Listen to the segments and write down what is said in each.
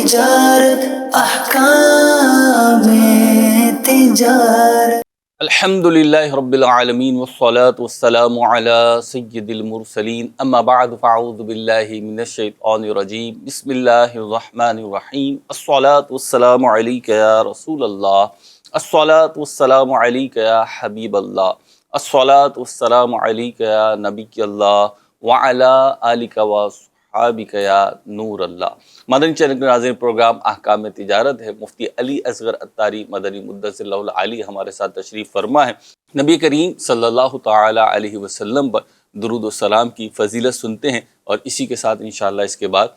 تجارت احکام تجارت الحمد للہ رب العالمین والصلاة والسلام علی سید المرسلین اما بعد فاعوذ باللہ من الشیطان الرجیم بسم اللہ الرحمن الرحیم الصلاة والسلام علیک یا رسول اللہ الصلاة والسلام علیک یا حبیب اللہ الصلاة والسلام علیک یا نبی اللہ وعلی آلک وصحابک یا نور اللہ۔ مدنی چینل کے ناظرین، پروگرام احکام تجارت ہے۔ مفتی علی اصغر عطاری مدنی مدثر اللہ العالی ہمارے ساتھ تشریف فرما ہے۔ نبی کریم صلی اللہ تعالی علیہ وسلم پر درود و سلام کی فضیلت سنتے ہیں، اور اسی کے ساتھ انشاءاللہ اس کے بعد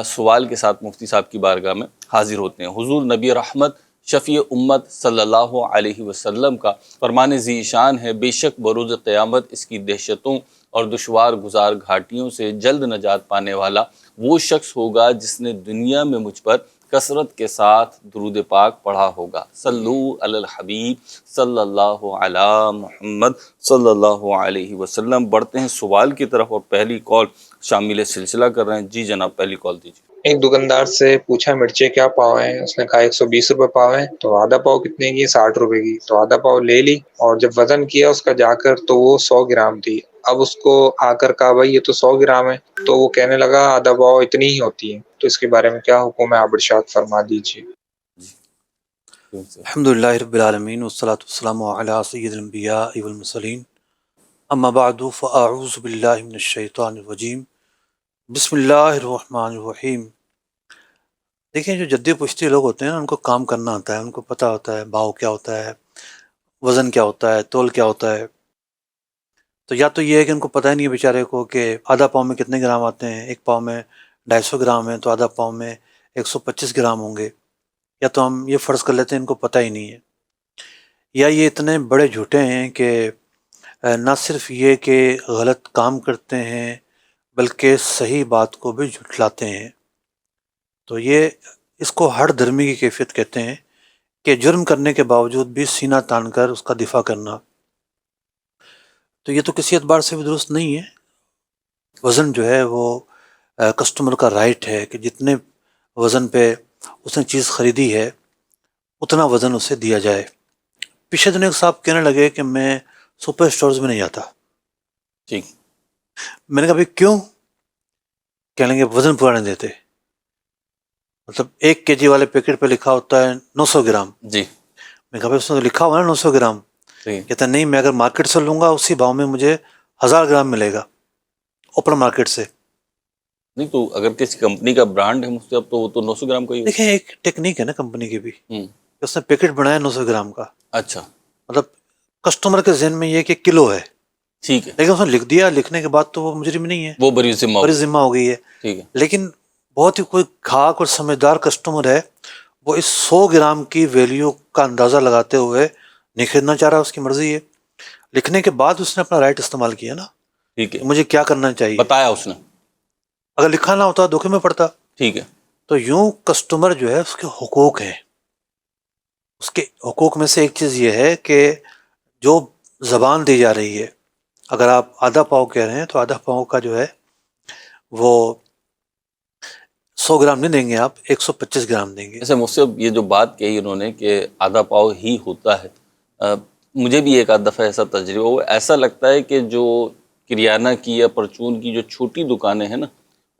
سوال کے ساتھ مفتی صاحب کی بارگاہ میں حاضر ہوتے ہیں۔ حضور نبی رحمت شفیع امت صلی اللہ علیہ وسلم کا فرمان ذی شان ہے، بے شک بروز قیامت اس کی دہشتوں اور دشوار گزار گھاٹیوں سے جلد نجات پانے والا وہ شخص ہوگا جس نے دنیا میں مجھ پر کثرت کے ساتھ درود پاک پڑھا ہوگا۔ صلو علی الحبیب صلی اللہ علی محمد صلی اللہ علیہ وسلم۔ بڑھتے ہیں سوال کی طرف، اور پہلی کال شامل سلسلہ کر رہے ہیں۔ جی جناب، پہلی کال دیجیے۔ ایک دکاندار سے پوچھا مرچیں کیا پاؤ ہیں، اس نے کہا 120 روپے پاؤ ہیں۔ تو آدھا پاؤ کتنے کی؟ 60 روپے کی۔ تو آدھا پاؤ لے لی، اور جب وزن کیا اس کا جا کر تو وہ 100 گرام تھی۔ اب اس کو آ کر کہا بھائی یہ تو 100 گرام ہے، تو وہ کہنے لگا آدھا پاؤ اتنی ہی ہوتی ہے۔ تو اس کے بارے میں کیا حکم ہے، آپ ارشاد فرما دیجیے۔ الحمدللہ رب العالمین والصلاة والسلام علی سید الانبیاء والمرسلین، اما بعد فاعوذ باللہ من الشیطان الرجیم، بسم اللہ الرحمن الرحیم۔ دیکھیں، جو جدی پشتی لوگ ہوتے ہیں نا، ان کو کام کرنا آتا ہے، ان کو پتہ ہوتا ہے بھاؤ کیا ہوتا ہے، وزن کیا ہوتا ہے، تول کیا ہوتا ہے۔ تو یا تو یہ ہے کہ ان کو پتہ ہی نہیں ہے بیچارے کو کہ آدھا پاؤں میں کتنے گرام آتے ہیں۔ ایک پاؤں میں 250 گرام ہے، تو آدھا پاؤں میں 125 گرام ہوں گے، یا تو ہم یہ فرض کر لیتے ہیں ان کو پتہ ہی نہیں ہے، یا یہ اتنے بڑے جھوٹے ہیں کہ نہ صرف یہ کہ غلط کام کرتے ہیں بلکہ صحیح بات کو بھی جھٹلاتے ہیں۔ تو یہ اس کو ہر دھرمی کی کیفیت کہتے ہیں، کہ جرم کرنے کے باوجود بھی سینہ تان کر اس کا دفاع کرنا۔ تو یہ تو کسی اعتبار سے بھی درست نہیں ہے۔ وزن جو ہے وہ کسٹمر کا رائٹ ہے کہ جتنے وزن پہ اس نے چیز خریدی ہے اتنا وزن اسے دیا جائے۔ پیچھے دن ایک صاحب کہنے لگے کہ میں سپر اسٹورز میں نہیں جاتا۔ ٹھیک۔ میں نے کہا بھائی کیوں؟ کہنے لگے وزن پورا نہیں دیتے۔ مطلب 1 kg والے پیکٹ پہ لکھا ہوتا ہے 900 گرام۔ جی۔ میں کہا بھائی اس میں تو لکھا ہوا نا 900 گرام۔ کہتا ہے نہیں، میں اگر مارکیٹ سے لوں گا اسی بھاؤ میں مجھے 1000 گرام ملے گا اوپن مارکیٹ سے۔ نہیں تو اگر کسی کمپنی کا برانڈ ہے مجھ سے، اب تو وہ تو 900 گرام کا ہی ہوگا۔ دیکھیں، ایک ٹیکنیک ہے نا کمپنی کی بھی، ہوں، اس نے پیکٹ بنایا 900 گرام کا، اچھا مطلب کسٹمر کے ذہن میں یہ کہ کلو ہے، ٹھیک ہے، لیکن اس نے لکھ دیا، لکھنے کے بعد تو وہ مجرم نہیں ہے، وہ بری ذمہ بڑی ہوگی۔ ذمہ ہو گئی ہے۔ ٹھیک ہے، لیکن بہت ہی کوئی گھاک اور سمجھدار کسٹمر ہے، وہ اس 100 گرام کی ویلیو کا اندازہ لگاتے ہوئے نہیں خریدنا چاہ رہا، اس کی مرضی ہے۔ لکھنے کے بعد اس نے اپنا رائٹ استعمال کیا نا ٹھیک ہے، کہ مجھے کیا کرنا چاہیے۔ بتایا اس نے۔ اگر لکھا نہ ہوتا دھوکے میں پڑتا۔ ٹھیک ہے، تو یوں کسٹمر جو ہے اس کے حقوق ہیں، اس کے حقوق میں سے ایک چیز یہ ہے کہ جو زبان دی جا رہی ہے، اگر آپ آدھا پاؤ کہہ رہے ہیں تو آدھا پاؤ کا جو ہے وہ 100 گرام نہیں دیں گے، آپ 125 گرام دیں گے۔ جیسے مجھ سے یہ جو بات کہی انہوں نے کہ آدھا پاؤ ہی ہوتا ہے، مجھے بھی ایک آدھ دفعہ ایسا تجربہ ہوا۔ ایسا لگتا ہے کہ جو کریانہ کی یا پرچون کی جو چھوٹی دکانیں ہیں نا،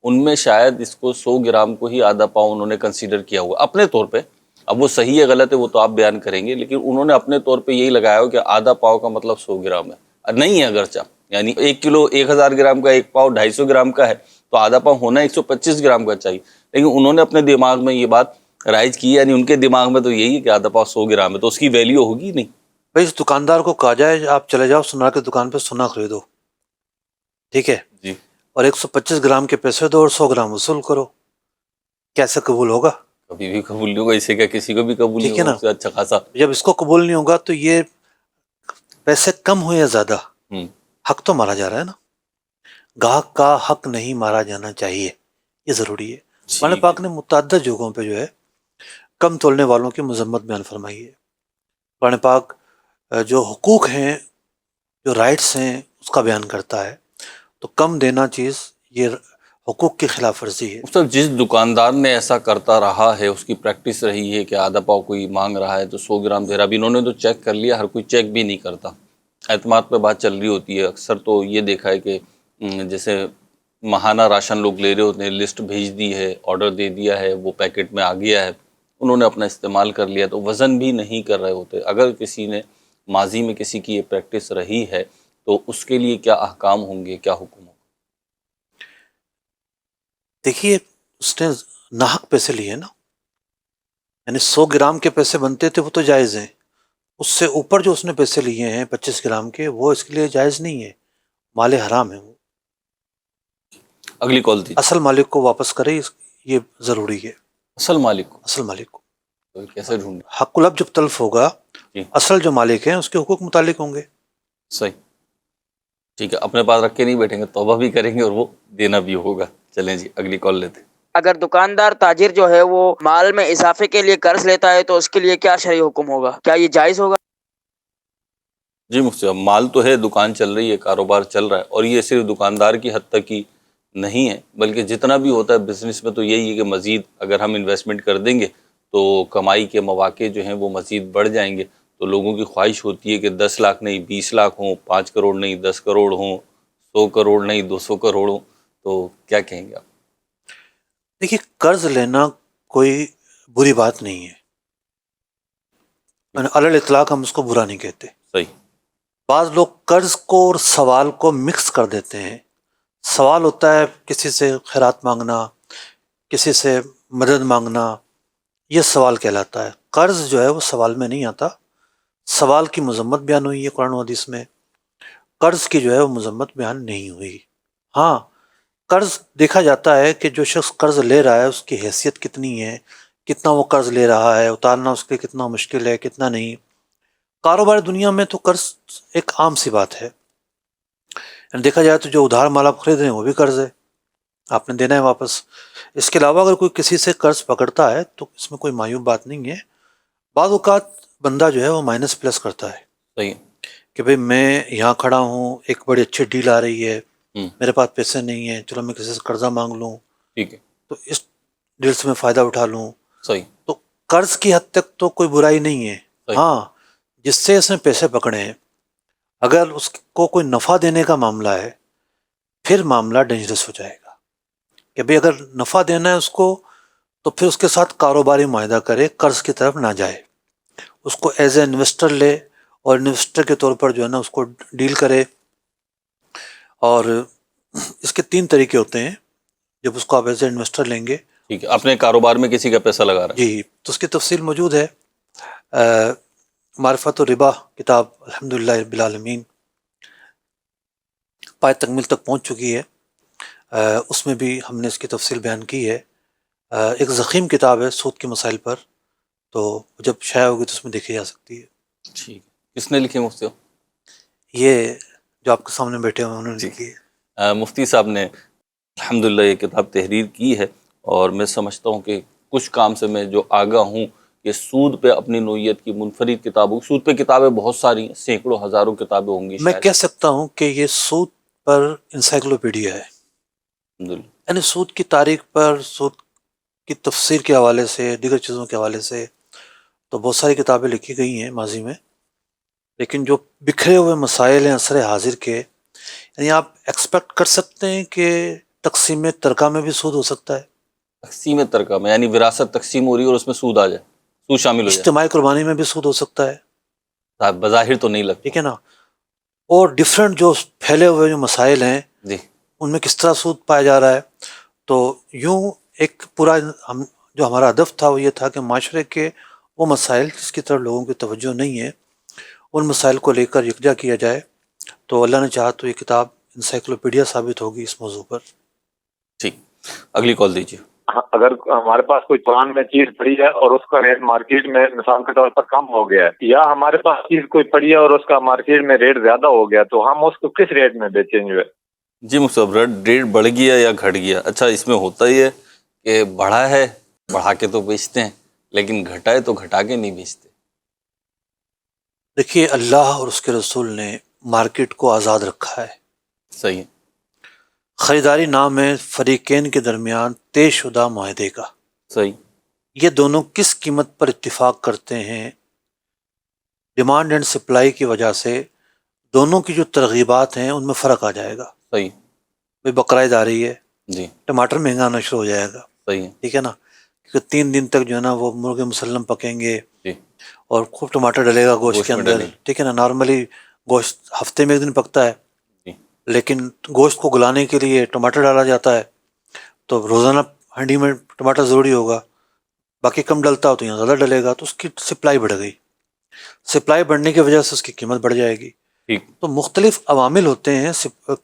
ان میں شاید اس کو 100 گرام کو ہی آدھا پاؤ انہوں نے کنسیڈر کیا ہوا اپنے طور پہ۔ اب وہ صحیح ہے غلط ہے وہ تو آپ بیان کریں گے، لیکن انہوں نے اپنے طور پہ یہی لگایا ہو کہ آدھا پاؤ کا مطلب 100 گرام ہے۔ نہیں ہے اگرچہ، یعنی 1 کلو 1000 گرام کا، ایک پاؤ 250 گرام کا ہے، تو آدھا پاؤ ہونا 125 گرام کا چاہیے، لیکن انہوں نے اپنے دماغ میں یہ بات رائج کی، یعنی ان کے دماغ میں تو یہی ہے کہ آدھا پاؤ 100 گرام ہے، تو اس کی ویلیو ہوگی نہیں۔ بھائی اس دکاندار کو کہا جائے آپ چلے جاؤ سنار کی دکان پہ سونا خریدو، ٹھیک ہے، جی، اور 125 گرام کے پیسے دو اور 100 گرام وصول کرو، کیسے قبول ہوگا؟ کبھی بھی قبول نہیں ہوگا، اسے کیا کسی کو بھی قبول نہیں ٹھیک ہے ہوگا نا۔ اس سے اچھا خاصا۔ جب اس کو قبول نہیں ہوگا تو یہ پیسے کم ہوئے یا زیادہ، حق تو مارا جا رہا ہے نا۔ گاہک کا حق نہیں مارا جانا چاہیے، یہ ضروری ہے۔ قرآن پاک نے متعدد جگہوں پہ جو ہے کم تولنے والوں کی مذمت بیان فرمائی ہے۔ قرآن پاک جو حقوق ہیں، جو رائٹس ہیں، اس کا بیان کرتا ہے۔ تو کم دینا چیز، یہ حقوق کی خلاف ورزی ہے۔ صاحب جس دکاندار نے ایسا کرتا رہا ہے، اس کی پریکٹس رہی ہے کہ آدھا پاؤ کوئی مانگ رہا ہے تو 100 گرام دے رہا، ابھی انہوں نے تو چیک کر لیا، ہر کوئی چیک بھی نہیں کرتا، اعتماد پہ بات چل رہی ہوتی ہے۔ اکثر تو یہ دیکھا ہے کہ جیسے ماہانہ راشن لوگ لے رہے ہوتے ہیں، لسٹ بھیج دی ہے، آرڈر دے دیا ہے، وہ پیکٹ میں آ گیا ہے، انہوں نے اپنا استعمال کر لیا، تو وزن بھی نہیں کر رہے ہوتے۔ اگر کسی نے ماضی میں کسی کی یہ پریکٹس رہی ہے تو اس کے لیے کیا احکام ہوں گے، کیا حکم ہوگا؟ دیکھیے اس نے ناحق پیسے لیے نا، یعنی 100 گرام کے پیسے بنتے تھے وہ تو جائز ہیں، اس سے اوپر جو اس نے پیسے لیے ہیں 25 گرام کے، وہ اس کے لیے جائز نہیں ہے، مال حرام ہے وہ۔ اگلی کال دیجیے۔ اصل مالک کو واپس کرے، یہ ضروری ہے۔ اصل مالک کو اصل مالک کو تو کیسے ڈھونڈیں؟ حق العب جب تلف ہوگا، جی اصل جو مالک ہیں اس کے حقوق متعلق ہوں گے۔ صحیح، ٹھیک ہے، اپنے پاس رکھ کے نہیں بیٹھیں گے، توبہ بھی کریں گے اور وہ دینا بھی ہوگا۔ چلیں جی اگلی کال لیتے ہیں۔ اگر دکاندار تاجر جو ہے وہ مال میں اضافے کے لیے قرض لیتا ہے تو اس کے لیے کیا شرعی حکم ہوگا؟ کیا یہ جائز ہوگا؟ جی مفتی صاحب، مال تو ہے، دکان چل رہی ہے، کاروبار چل رہا ہے، اور یہ صرف دکاندار کی حد تک ہی نہیں ہے، بلکہ جتنا بھی ہوتا ہے بزنس میں تو یہی ہے کہ مزید اگر ہم انویسٹمنٹ کر دیں گے تو کمائی کے مواقع جو ہیں وہ مزید بڑھ جائیں گے، تو لوگوں کی خواہش ہوتی ہے کہ 10 لاکھ نہیں 20 لاکھ ہوں، 5 کروڑ نہیں 10 کروڑ ہوں، 100 کروڑ نہیں 200 کروڑ ہوں، تو کیا کہیں گے آپ؟ دیکھیے قرض لینا کوئی بری بات نہیں ہے، علی الاطلاق ہم اس کو برا نہیں کہتے۔ صحیح، بعض لوگ قرض کو اور سوال کو مکس کر دیتے ہیں۔ سوال ہوتا ہے کسی سے خیرات مانگنا، کسی سے مدد مانگنا، یہ سوال کہلاتا ہے۔ قرض جو ہے وہ سوال میں نہیں آتا، سوال کی مذمت بیان ہوئی ہے قرآن و حدیث میں، قرض کی جو ہے وہ مذمت بیان نہیں ہوئی۔ ہاں قرض دیکھا جاتا ہے کہ جو شخص قرض لے رہا ہے اس کی حیثیت کتنی ہے، کتنا وہ قرض لے رہا ہے، اتارنا اس کے لیے کتنا مشکل ہے، کتنا نہیں۔ کاروبار دنیا میں تو قرض ایک عام سی بات ہے، یعنی دیکھا جائے تو جو ادھار مال آپ خرید رہے ہیں وہ بھی قرض ہے، آپ نے دینا ہے واپس۔ اس کے علاوہ اگر کوئی کسی سے قرض پکڑتا ہے تو اس میں کوئی معیوب بات نہیں ہے۔ بعض اوقات بندہ جو ہے وہ مائنس پلس کرتا ہے صحیح، کہ بھئی میں یہاں کھڑا ہوں، ایک بڑی اچھی ڈیل آ رہی ہے، میرے پاس پیسے نہیں ہیں، چلو میں کسی سے قرضہ مانگ لوں ٹھیک ہے، تو اس ڈیل سے میں فائدہ اٹھا لوں۔ صحیح، تو قرض کی حد تک تو کوئی برائی نہیں ہے۔ صحیح، ہاں جس سے اس نے پیسے پکڑے ہیں، اگر اس کو کوئی نفع دینے کا معاملہ ہے پھر معاملہ ڈینجرس ہو جائے گا کہ بھئی اگر نفع دینا ہے اس کو تو پھر اس کے ساتھ کاروباری معاہدہ کرے، قرض کی طرف نہ جائے، اس کو ایز اے انویسٹر لے اور انویسٹر کے طور پر جو ہے نا اس کو ڈیل کرے۔ اور اس کے 3 طریقے ہوتے ہیں جب اس کو آپ ایز اے انویسٹر لیں گے۔ ٹھیک ہے، اپنے کاروبار میں کسی کا پیسہ لگا رہا ہے، جی تو اس کی تفصیل موجود ہے، معرفت الربا کتاب الحمدللہ رب العالمین پائے تکمیل تک پہنچ چکی ہے، اس میں بھی ہم نے اس کی تفصیل بیان کی ہے۔ ایک ضخیم کتاب ہے سود کے مسائل پر، تو جب شائع ہوگی تو اس میں دیکھی جا سکتی ہے۔ ٹھیک ہے، کس نے لکھی مفتی صاحب؟ یہ جو آپ کے سامنے بیٹھے ہوئے انہوں نے جی، لکھی ہے۔ مفتی صاحب نے الحمدللہ یہ کتاب تحریر کی ہے، اور میں سمجھتا ہوں کہ کچھ کام سے میں جو آگاہ ہوں کہ سود پہ اپنی نوعیت کی منفرد کتابوں، سود پہ کتابیں بہت ساری ہیں، سینکڑوں ہزاروں کتابیں ہوں گی میں شاید۔ کہہ سکتا ہوں کہ یہ سود پر انسائکلوپیڈیا ہے، الحمدللہ، یعنی سود کی تاریخ پر، سود کی تفسیر کے حوالے سے، دیگر چیزوں کے حوالے سے تو بہت ساری کتابیں لکھی گئی ہیں ماضی میں، لیکن جو بکھرے ہوئے مسائل ہیں عصر حاضر کے، یعنی آپ ایکسپیکٹ کر سکتے ہیں کہ تقسیم ترکہ میں بھی سود ہو سکتا ہے، تقسیم ترکہ میں یعنی وراثت تقسیم ہو رہی ہے اور اس میں سود آ جائے، سود شامل ہو جائے، اجتماعی قربانی میں بھی سود ہو سکتا ہے، صاحب بظاہر تو نہیں لگتا۔ ٹھیک ہے نا۔ اور ڈیفرنٹ جو پھیلے ہوئے جو مسائل ہیں جی، ان میں کس طرح سود پایا جا رہا ہے، تو یوں ایک پورا جو ہمارا ہدف تھا وہ یہ تھا کہ معاشرے کے وہ مسائل جس کی طرف لوگوں کی توجہ نہیں ہے ان مسائل کو لے کر یکجا کیا جائے، تو اللہ نے چاہا تو یہ کتاب انسائکلوپیڈیا ثابت ہوگی اس موضوع پر۔ ٹھیک، اگلی کال دیجیے۔ اگر ہمارے پاس کوئی قرآن میں چیز پڑی ہے اور اس کا ریٹ مارکیٹ میں مثال کے طور پر کم ہو گیا ہے، یا ہمارے پاس چیز کوئی پڑی ہے اور اس کا مارکیٹ میں ریٹ زیادہ ہو گیا، تو ہم اس کو کس ریٹ میں بیچیں گے؟ جی مصطفیٰ، ریٹ بڑھ گیا یا گھٹ گیا؟ اچھا اس میں ہوتا ہی ہے کہ بڑھا ہے بڑھا کے تو بیچتے ہیں، لیکن گھٹا ہے تو گھٹا کے نہیں بیچتے۔ دیکھیے اللہ اور اس کے رسول نے مارکیٹ کو آزاد رکھا ہے، صحیح ہے، خریداری نام ہے فریقین کے درمیان طے شدہ معاہدے کا. صحیح. یہ دونوں کس قیمت پر اتفاق کرتے ہیں؟ ڈیمانڈ اینڈ سپلائی کی وجہ سے دونوں کی جو ترغیبات ہیں ان میں فرق آ جائے گا. صحیح. بھائی بقرعید آ رہی ہے، جی. ٹماٹر مہنگا آنا شروع ہو جائے گا. صحیح ہے. ٹھیک ہے نا، کیونکہ 3 دن تک جو ہے نا وہ مرغ مسلم پکیں گے جی. اور خوب ٹماٹر ڈلے گا گوشت کے میں اندر. ڈلے. ٹھیک ہے نا، نارملی گوشت ہفتے میں 1 دن پکتا ہے، جی. لیکن گوشت کو گلانے کے لیے ٹماٹر ڈالا جاتا ہے، تو روزانہ ہنڈی میں ٹماٹر ضروری ہوگا. باقی کم ڈلتا ہو تو یہاں زیادہ ڈلے گا، تو اس کی سپلائی بڑھ گئی. سپلائی بڑھنے کی وجہ سے اس کی قیمت بڑھ جائے گی. ٹھیک. تو مختلف عوامل ہوتے ہیں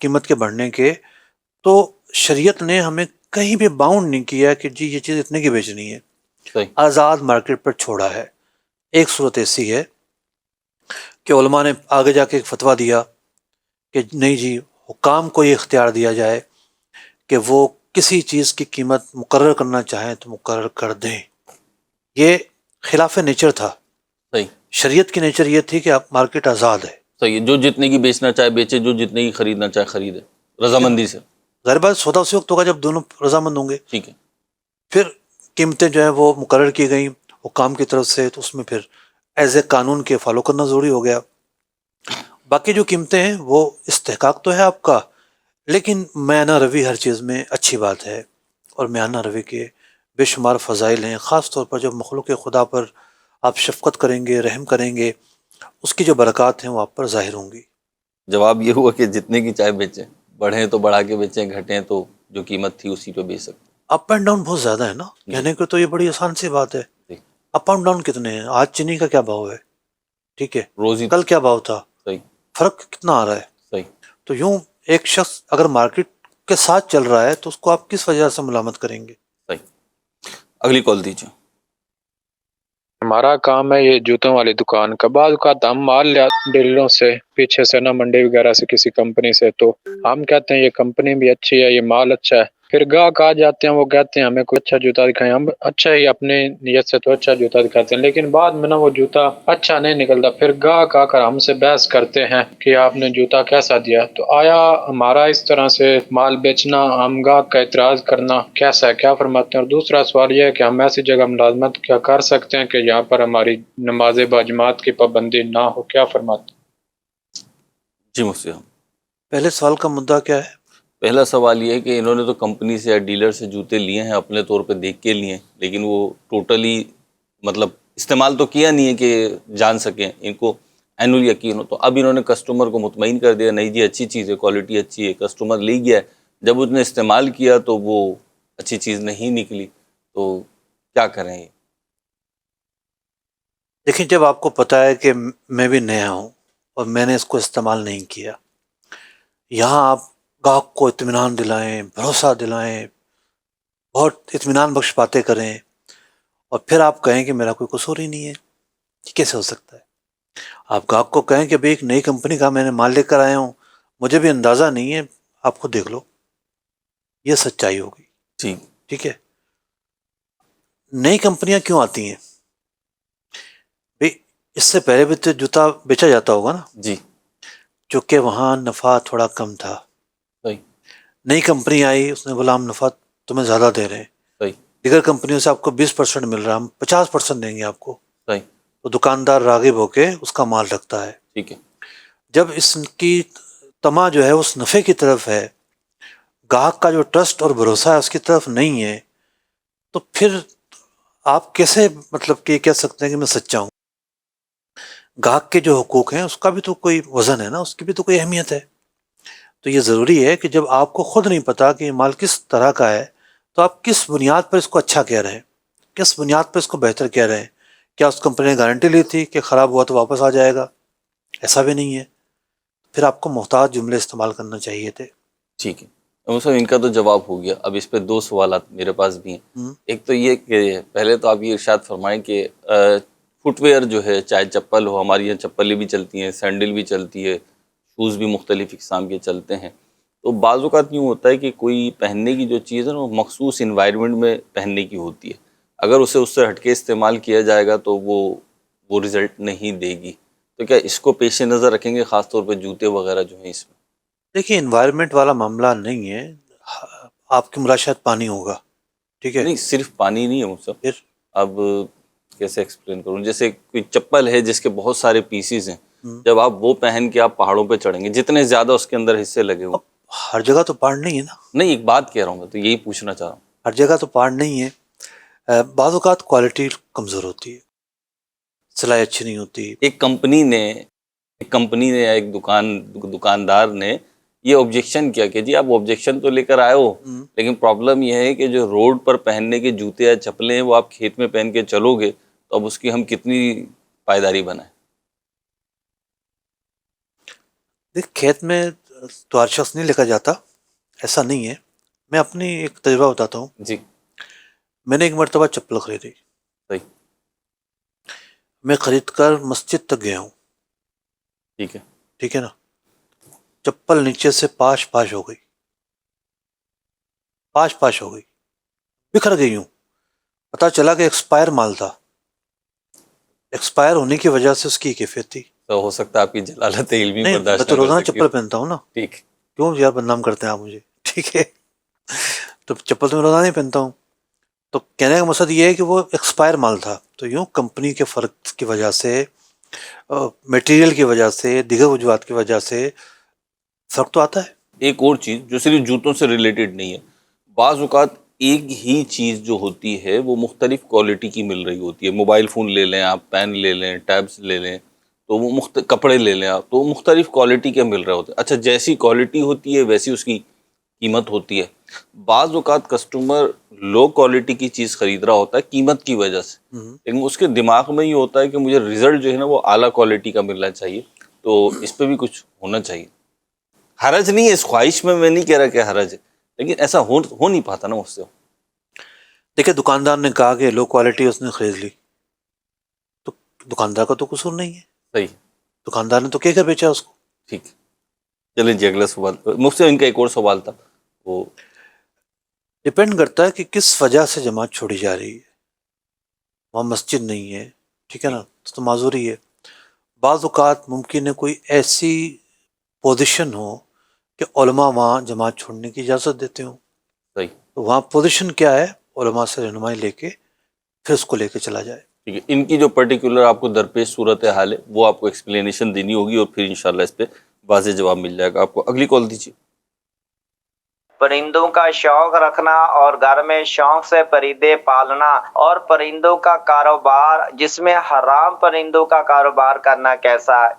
قیمت کے بڑھنے کے. تو شریعت نے ہمیں کہیں بھی باؤنڈ نہیں کیا کہ جی یہ چیز اتنے کی بیچنی ہے. صحیح. آزاد مارکیٹ پر چھوڑا ہے. ایک صورت ایسی ہے کہ علماء نے آگے جا کے ایک فتویٰ دیا کہ نہیں جی، حکام کو یہ اختیار دیا جائے کہ وہ کسی چیز کی قیمت مقرر کرنا چاہیں تو مقرر کر دیں. یہ خلاف نیچر تھا. صحیح. شریعت کی نیچر یہ تھی کہ آپ مارکیٹ آزاد ہے. صحیح. جو جتنے کی بیچنا چاہے بیچے، جو جتنے کی خریدنا چاہے خریدے، رضامندی سے. ظاہر بات سودا اسی وقت ہوگا جب دونوں رضامند ہوں گے. ٹھیک ہے. پھر قیمتیں جو ہیں وہ مقرر کی گئیں حکام کی طرف سے، تو اس میں پھر ایز اے قانون کے فالو کرنا ضروری ہو گیا. باقی جو قیمتیں ہیں وہ استحقاق تو ہے آپ کا، لیکن میانہ روی ہر چیز میں اچھی بات ہے، اور میانہ روی کے بے شمار فضائل ہیں. خاص طور پر جب مخلوق خدا پر آپ شفقت کریں گے، رحم کریں گے، اس کی جو برکات ہیں وہ آپ پر ظاہر ہوں گی. جواب یہ ہوا کہ جتنے کی چائے بیچیں، بڑھیں تو بڑھا کے بیچیں، گھٹیں تو جو قیمت تھی اسی پہ بیچ سکتے. اپ اینڈ ڈاؤن بہت زیادہ ہے نا. کہنے کو تو یہ بڑی آسان سی بات ہے. جی. اپ اینڈ ڈاؤن کتنے ہیں؟ آج چینی کا کیا بھاؤ ہے؟ ٹھیک ہے، روزی. کل کیا بھاؤ تھا؟ صحیح. فرق کتنا آ رہا ہے؟ صحیح. تو یوں ایک شخص اگر مارکیٹ کے ساتھ چل رہا ہے تو اس کو آپ کس وجہ سے ملامت کریں گے؟ صحیح. اگلی کال دیجیے. ہمارا کام ہے یہ جوتوں والی دکان کا. بعض اوقات ہم مال لے ڈیلروں سے پیچھے سے نا، منڈی وغیرہ سے کسی کمپنی سے، تو ہم کہتے ہیں یہ کمپنی بھی اچھی ہے، یہ مال اچھا ہے. پھر گاہک آ جاتے ہیں، وہ کہتے ہیں ہمیں کوئی اچھا جوتا دکھائیں. ہم اچھا ہی اپنے نیت سے تو اچھا جوتا دکھاتے ہیں، لیکن بعد میں نا وہ جوتا اچھا نہیں نکلتا. پھر گاہک آ کر ہم سے بحث کرتے ہیں کہ آپ نے جوتا کیسا دیا. تو آیا ہمارا اس طرح سے مال بیچنا، ہم گاہک کا اعتراض کرنا کیسا ہے؟ کیا فرماتے ہیں؟ اور دوسرا سوال یہ ہے کہ ہم ایسی جگہ ملازمت کیا کر سکتے ہیں کہ یہاں پر ہماری نماز باجماعت کی پابندی نہ ہو؟ کیا فرماتے ہیں؟ جی مفتی صاحب. پہلے سوال کا مدعا کیا ہے؟ پہلا سوال یہ ہے کہ انہوں نے تو کمپنی سے یا ڈیلر سے جوتے لیے ہیں، اپنے طور پہ دیکھ کے لیے ہیں، لیکن وہ ٹوٹلی مطلب استعمال تو کیا نہیں ہے کہ جان سکیں، ان کو اینول یقین ہو. تو اب انہوں نے کسٹمر کو مطمئن کر دیا، نہیں جی اچھی چیز ہے، کوالٹی اچھی ہے، کسٹمر لے گیا ہے. جب اس نے استعمال کیا تو وہ اچھی چیز نہیں نکلی، تو کیا کریں؟ یہ دیکھیں، جب آپ کو پتہ ہے کہ میں بھی نیا ہوں اور میں نے اس کو استعمال نہیں کیا، یہاں آپ گاہک کو اطمینان دلائیں، بھروسہ دلائیں، بہت اطمینان بخش باتیں کریں، اور پھر آپ کہیں کہ میرا کوئی قصور ہی نہیں ہے. یہ کیسے ہو سکتا ہے؟ آپ گاہک کو کہیں کہ بھئی ایک نئی کمپنی کا میں نے مال لے کر آیا ہوں، مجھے بھی اندازہ نہیں ہے، آپ خود دیکھ لو. یہ سچائی ہوگی. ٹھیک. ٹھیک ہے. نئی کمپنیاں کیوں آتی ہیں؟ بھئی اس سے پہلے بھی تو جوتا بیچا جاتا ہوگا نا. جی. چونکہ وہاں نفع تھوڑا کم تھا. صحیح. نئی کمپنی آئی، اس نے بولا ہم نفع تمہیں زیادہ دے رہے ہیں. صحیح. دیگر کمپنیوں سے آپ کو 20% مل رہا ہے، ہم 50% دیں گے آپ کو. صحیح. تو دکاندار راغب ہو کے اس کا مال رکھتا ہے. ٹھیک ہے. جب اس کی تما جو ہے اس نفع کی طرف ہے، گاہک کا جو ٹرسٹ اور بھروسہ ہے اس کی طرف نہیں ہے، تو پھر آپ کیسے مطلب کہ کہہ سکتے ہیں کہ میں سچا ہوں؟ گاہک کے جو حقوق ہیں اس کا بھی تو کوئی وزن ہے نا، اس کی بھی تو کوئی اہمیت ہے. تو یہ ضروری ہے کہ جب آپ کو خود نہیں پتا کہ یہ مال کس طرح کا ہے، تو آپ کس بنیاد پر اس کو اچھا کہہ رہے ہیں، کس بنیاد پر اس کو بہتر کہہ رہے ہیں؟ کیا اس کمپنی نے گارنٹی لی تھی کہ خراب ہوا تو واپس آ جائے گا؟ ایسا بھی نہیں ہے. پھر آپ کو محتاط جملے استعمال کرنا چاہیے تھے. ٹھیک ہے. صاحب ان کا تو جواب ہو گیا. اب اس پہ 2 سوالات میرے پاس بھی ہیں. ایک تو یہ کہ پہلے تو آپ یہ ارشاد فرمائیں کہ فٹ ویئر جو ہے، چاہے چپل ہو، ہماری یہاں چپلیں بھی چلتی ہیں، سینڈل بھی چلتی ہے، شوز بھی مختلف اقسام کے چلتے ہیں. تو بعض اوقات یوں ہوتا ہے کہ کوئی پہننے کی جو چیز ہے نا، وہ مخصوص انوائرمنٹ میں پہننے کی ہوتی ہے. اگر اسے اس سے ہٹ کے استعمال کیا جائے گا تو وہ رزلٹ نہیں دے گی. تو کیا اس کو پیش نظر رکھیں گے، خاص طور پہ جوتے وغیرہ جو ہیں اس میں؟ دیکھیے انوائرمنٹ والا معاملہ نہیں ہے، آپ کی مراد شاید پانی ہوگا، ٹھیک ہے؟ نہیں صرف پانی نہیں ہے مصطفیٰ، پھر اب کیسے ایکسپلین کروں، جیسے کوئی چپل ہے جس کے بہت سارے پیسز ہیں، ہم، جب آپ وہ پہن کے آپ پہاڑوں پہ چڑھیں گے، جتنے زیادہ اس کے اندر حصے لگے اب ہوئے، ہر جگہ تو پہاڑ نہیں ہے نا، نہیں ایک بات کہہ رہا ہوں میں تو یہی پوچھنا چاہ رہا ہوں. ہر جگہ تو پہاڑ نہیں ہے، بعض اوقات کوالٹی کمزور ہوتی ہے، سلائی اچھی نہیں ہوتی. ایک کمپنی نے یا ایک دکاندار نے یہ آبجیکشن کیا کہ جی آپ آبجیکشن تو لے کر آئے ہو، ہم، لیکن پرابلم یہ ہے کہ جو روڈ پر پہننے کے جوتے یا چپلیں ہیں وہ آپ کھیت میں پہن کے چلو گے تو اب اس کی ہم کتنی پائیداری بنائیں. دیکھ کھیت میں تو ہر شخص نہیں لے کر جاتا، ایسا نہیں ہے. میں اپنی ایک تجربہ بتاتا ہوں. جی میں نے ایک مرتبہ چپل خریدی، صحیح، میں خرید کر مسجد تک گیا ہوں، ٹھیک ہے، ٹھیک ہے نا. چپل نیچے سے پاش پاش ہو گئی، پاش پاش ہو گئی، بکھر گئی ہوں. پتہ چلا کہ ایکسپائر مال تھا، ایکسپائر ہونے کی وجہ سے اس کی کیفیت تھی. تو ہو سکتا ہے آپ کی جلالت علمی نہیں میں برداشت تو نہ کر روزانہ سکتی. چپل پہنتا ہوں نا، ٹھیک، کیوں یار بدنام کرتے ہیں آپ مجھے، ٹھیک ہے. تو چپل تو میں روزانہ ہی پہنتا ہوں. تو کہنے کا مقصد یہ ہے کہ وہ ایکسپائر مال تھا، تو یوں کمپنی کے فرق کی وجہ سے، میٹیریل کی وجہ سے، دیگر وجوہات کی وجہ سے فرق تو آتا ہے. ایک اور چیز جو صرف جوتوں سے ریلیٹڈ نہیں ہے، بعض اوقات ایک ہی چیز جو ہوتی ہے وہ مختلف کوالٹی کی مل رہی ہوتی ہے. موبائل فون لے لیں آپ، پین لے لیں، ٹیبس لے لیں، تو وہ کپڑے لے لیں آپ، تو وہ مختلف کوالٹی کے مل رہے ہوتے ہیں. اچھا جیسی کوالٹی ہوتی ہے ویسی اس کی قیمت ہوتی ہے. بعض اوقات کسٹمر لو کوالٹی کی چیز خرید رہا ہوتا ہے قیمت کی وجہ سے، ہم۔ لیکن اس کے دماغ میں یہ ہوتا ہے کہ مجھے رزلٹ جو ہے نا وہ اعلیٰ کوالٹی کا ملنا چاہیے. تو اس پہ بھی کچھ ہونا چاہیے. حرج نہیں ہے اس خواہش میں نہیں کہہ رہا کہ حرج ہے، لیکن ایسا ہو نہیں پاتا نا اس سے. دیکھیں دکاندار نے کہا کہ لو کوالٹی اس نے خرید لی، تو دکاندار کا تو قصور نہیں ہے، صحیح، دکاندار نے تو کہہ کر بیچا اس کو. ٹھیک. چلیں جی اگلا سوال مفتی صاحب، ان کا ایک اور سوال تھا وہ. ڈپینڈ کرتا ہے کہ کس وجہ سے جماعت چھوڑی جا رہی ہے. وہاں مسجد نہیں ہے، ٹھیک ہے نا، تو معذوری ہے. بعض اوقات ممکن ہے کوئی ایسی پوزیشن ہو کہ علماء وہاں جماعت چھوڑنے کی اجازت دیتے ہوں. صحیح، تو وہاں پوزیشن کیا ہے، علماء سے رہنمائی لے کے پھر اس کو لے کے چلا جائے. ٹھیک ہے. ان کی جو پرٹیکولر آپ کو درپیش صورت حال ہے وہ آپ کو ایکسپلینیشن دینی ہوگی اور پھر انشاءاللہ اس پہ واضح جواب مل جائے گا آپ کو. اگلی کال دیجیے. پرندوں کا شوق رکھنا اور گھر میں شوق سے پرندے پالنا اور پرندوں کا کاروبار جس میں حرام پرندوں کا کاروبار کرنا کیسا ہے؟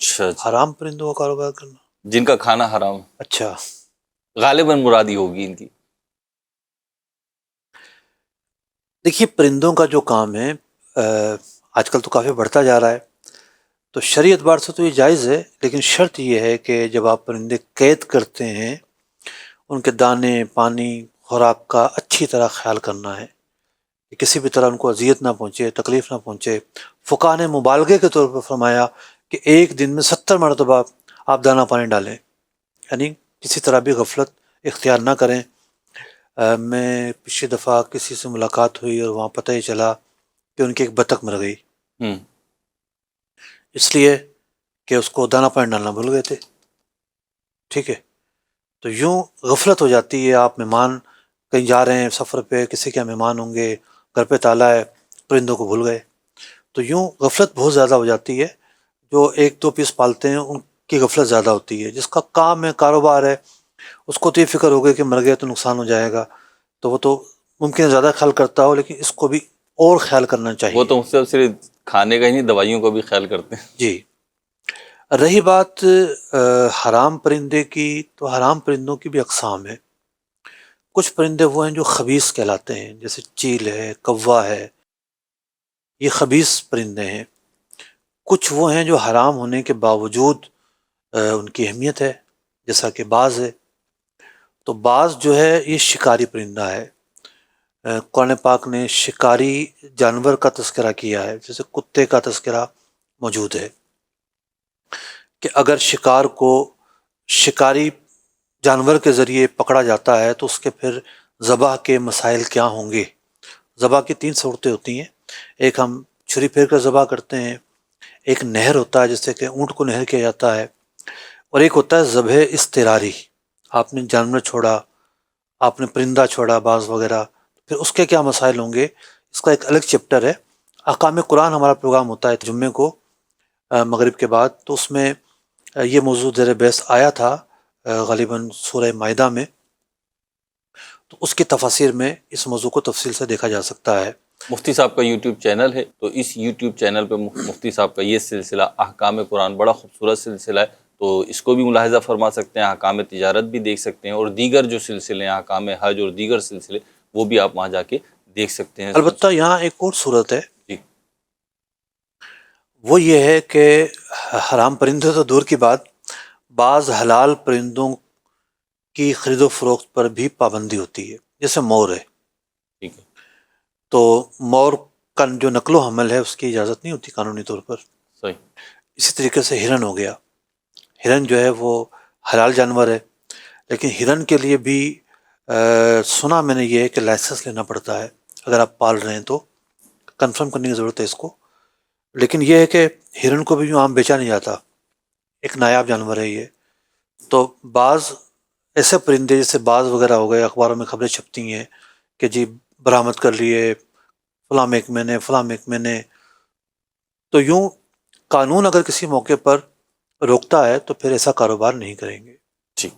اچھا جی، حرام پرندوں کا کاروبار کرنا، جن کا کھانا حرام ہے، اچھا. غالباً مرادی ہوگی ان کی. دیکھیے پرندوں کا جو کام ہے آج کل تو کافی بڑھتا جا رہا ہے، تو شرعی اعتبار سے تو یہ جائز ہے، لیکن شرط یہ ہے کہ جب آپ پرندے قید کرتے ہیں ان کے دانے پانی خوراک کا اچھی طرح خیال کرنا ہے کہ کسی بھی طرح ان کو اذیت نہ پہنچے، تکلیف نہ پہنچے. فقہاء نے مبالغے کے طور پر فرمایا کہ ایک دن میں 70 مرتبہ آپ دانہ پانی ڈالیں، یعنی کسی طرح بھی غفلت اختیار نہ کریں. میں پچھلی دفعہ کسی سے ملاقات ہوئی اور وہاں پتہ ہی چلا کہ ان کی ایک بطخ مر گئی، ہوں، اس لیے کہ اس کو دانہ پانی ڈالنا بھول گئے تھے، ٹھیک ہے. تو یوں غفلت ہو جاتی ہے، آپ مہمان کہیں جا رہے ہیں سفر پہ، کسی کے مہمان ہوں گے، گھر پہ تالا ہے، پرندوں کو بھول گئے، تو یوں غفلت بہت زیادہ ہو جاتی ہے. جو ایک دو پیس پالتے ہیں ان کی غفلت زیادہ ہوتی ہے. جس کا کام ہے کاروبار ہے اس کو تو یہ فکر ہو گئی کہ مر گیا تو نقصان ہو جائے گا، تو وہ تو ممکن ہے زیادہ خیال کرتا ہو، لیکن اس کو بھی اور خیال کرنا وہ چاہیے. تو مجھ سے صرف کھانے کا ہی نہیں دوائیوں کا بھی خیال کرتے ہیں. جی. رہی بات حرام پرندے کی، تو حرام پرندوں کی بھی اقسام ہے. کچھ پرندے وہ ہیں جو خبیث کہلاتے ہیں، جیسے چیل ہے، کوا ہے، یہ خبیث پرندے ہیں. کچھ وہ ہیں جو حرام ہونے کے باوجود ان کی اہمیت ہے، جیسا کہ باز ہے. تو باز جو ہے یہ شکاری پرندہ ہے. قرآن پاک نے شکاری جانور کا تذکرہ کیا ہے، جیسے کتے کا تذکرہ موجود ہے کہ اگر شکار کو شکاری جانور کے ذریعے پکڑا جاتا ہے تو اس کے پھر ذبح کے مسائل کیا ہوں گے. ذبح کی 3 صورتیں ہوتی ہیں، ایک ہم چھری پھیر کر ذبح کرتے ہیں، ایک نہر ہوتا ہے جس سے کہ اونٹ کو نہر کیا جاتا ہے، اور ایک ہوتا ہے ذبح اضطراری، آپ نے جانور چھوڑا، آپ نے پرندہ چھوڑا باز وغیرہ، پھر اس کے کیا مسائل ہوں گے، اس کا ایک الگ چیپٹر ہے۔ احکام قرآن ہمارا پروگرام ہوتا ہے جمعے کو مغرب کے بعد، تو اس میں یہ موضوع زیر بحث آیا تھا غالباً سورہ مائدہ میں، تو اس کی تفاسیر میں اس موضوع کو تفصیل سے دیکھا جا سکتا ہے۔ مفتی صاحب کا یوٹیوب چینل ہے، تو اس یوٹیوب چینل پہ مفتی صاحب کا یہ سلسلہ احکام قرآن بڑا خوبصورت سلسلہ ہے، تو اس کو بھی ملاحظہ فرما سکتے ہیں، احکام تجارت بھی دیکھ سکتے ہیں، اور دیگر جو سلسلے ہیں احکام حج اور دیگر سلسلے وہ بھی آپ وہاں جا کے دیکھ سکتے ہیں۔ البتہ یہاں ایک اور صورت ہے، جی وہ یہ ہے کہ حرام پرندے تو دور کی بات، بعض حلال پرندوں کی خرید و فروخت پر بھی پابندی ہوتی ہے، جیسے مور ہے، ٹھیک ہے، تو مور کا جو نقل و حمل ہے اس کی اجازت نہیں ہوتی قانونی طور پر۔ صحیح، اسی طریقے سے ہرن ہو گیا، ہرن جو ہے وہ حلال جانور ہے، لیکن ہرن کے لیے بھی سنا میں نے یہ ہے کہ لائسنس لینا پڑتا ہے، اگر آپ پال رہے ہیں تو کنفرم کرنے کی ضرورت ہے اس کو۔ لیکن یہ ہے کہ ہرن کو بھی یوں عام بیچا نہیں جاتا، ایک نایاب جانور ہے یہ۔ تو بعض ایسے پرندے جیسے باز وغیرہ ہو گئے، اخباروں میں خبریں چھپتی ہیں کہ جی برآمد کر لیے فلاں محکمے نے فلاں محکمے نے، تو یوں قانون اگر کسی موقع پر روکتا ہے تو پھر ایسا کاروبار نہیں کریں گے۔ ٹھیک،